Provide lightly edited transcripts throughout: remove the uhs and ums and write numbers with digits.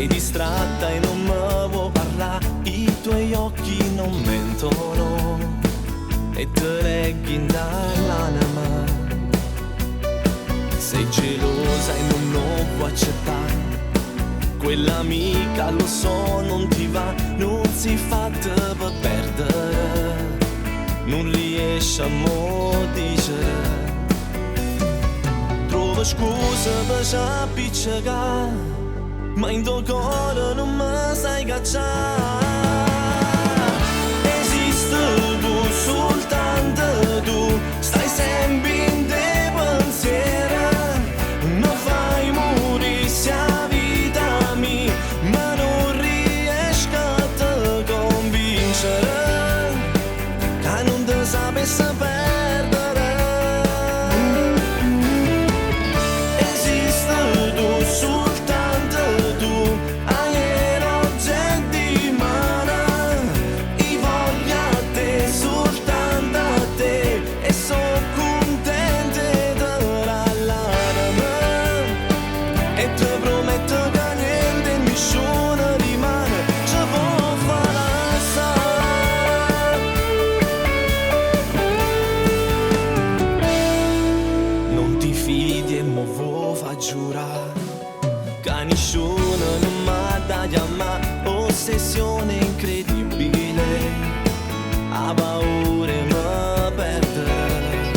Sei distratta e non mi vuoi parlare, i tuoi occhi non mentono e te leghi dall'anima. Sei gelosa e non lo vuoi accettare, quell'amica lo so non ti va, non si fa per perdere, non riesci a mo' dicere. Trova scuse per s'appiccicare, ma in tuo cuore non mi sai cacciare. Esiste tu, soltanto tu, stai sempre in te pensieri, mi fai morire sia vita mia, ma non riesco a te convincere che non ti sapessi perdere. Esiste tu, soltanto tu, hai oggetti mano, i voglio a te, soltanto a te, e sono contente dell'anima, e ti prometto che niente nessuno rimane, ci può fare assai. Non ti fidi e mo' vo fa giurare che nessuno non mi da chiamare, ossessione incredibile, ha paura e mi perdere,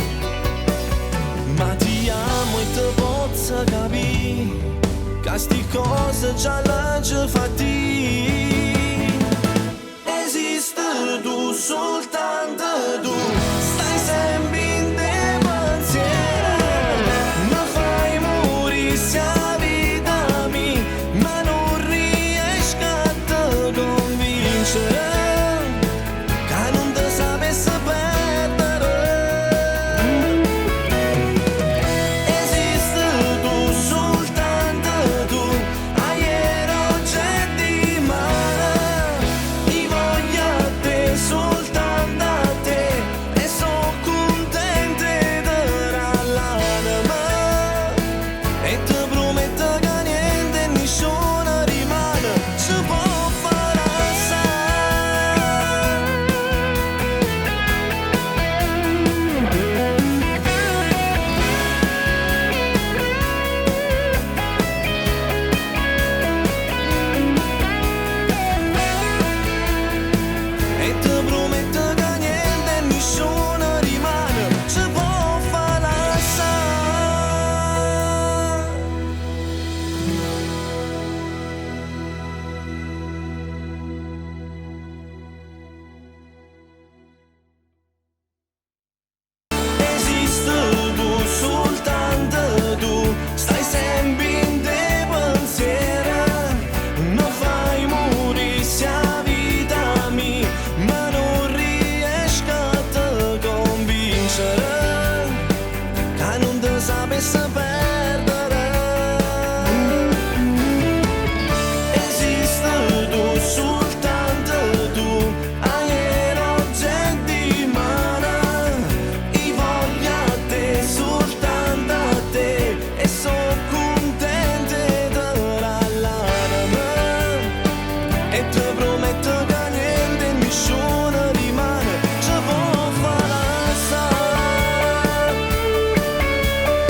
ma ti amo e ti posso capire che sti cose già la ci fa dire.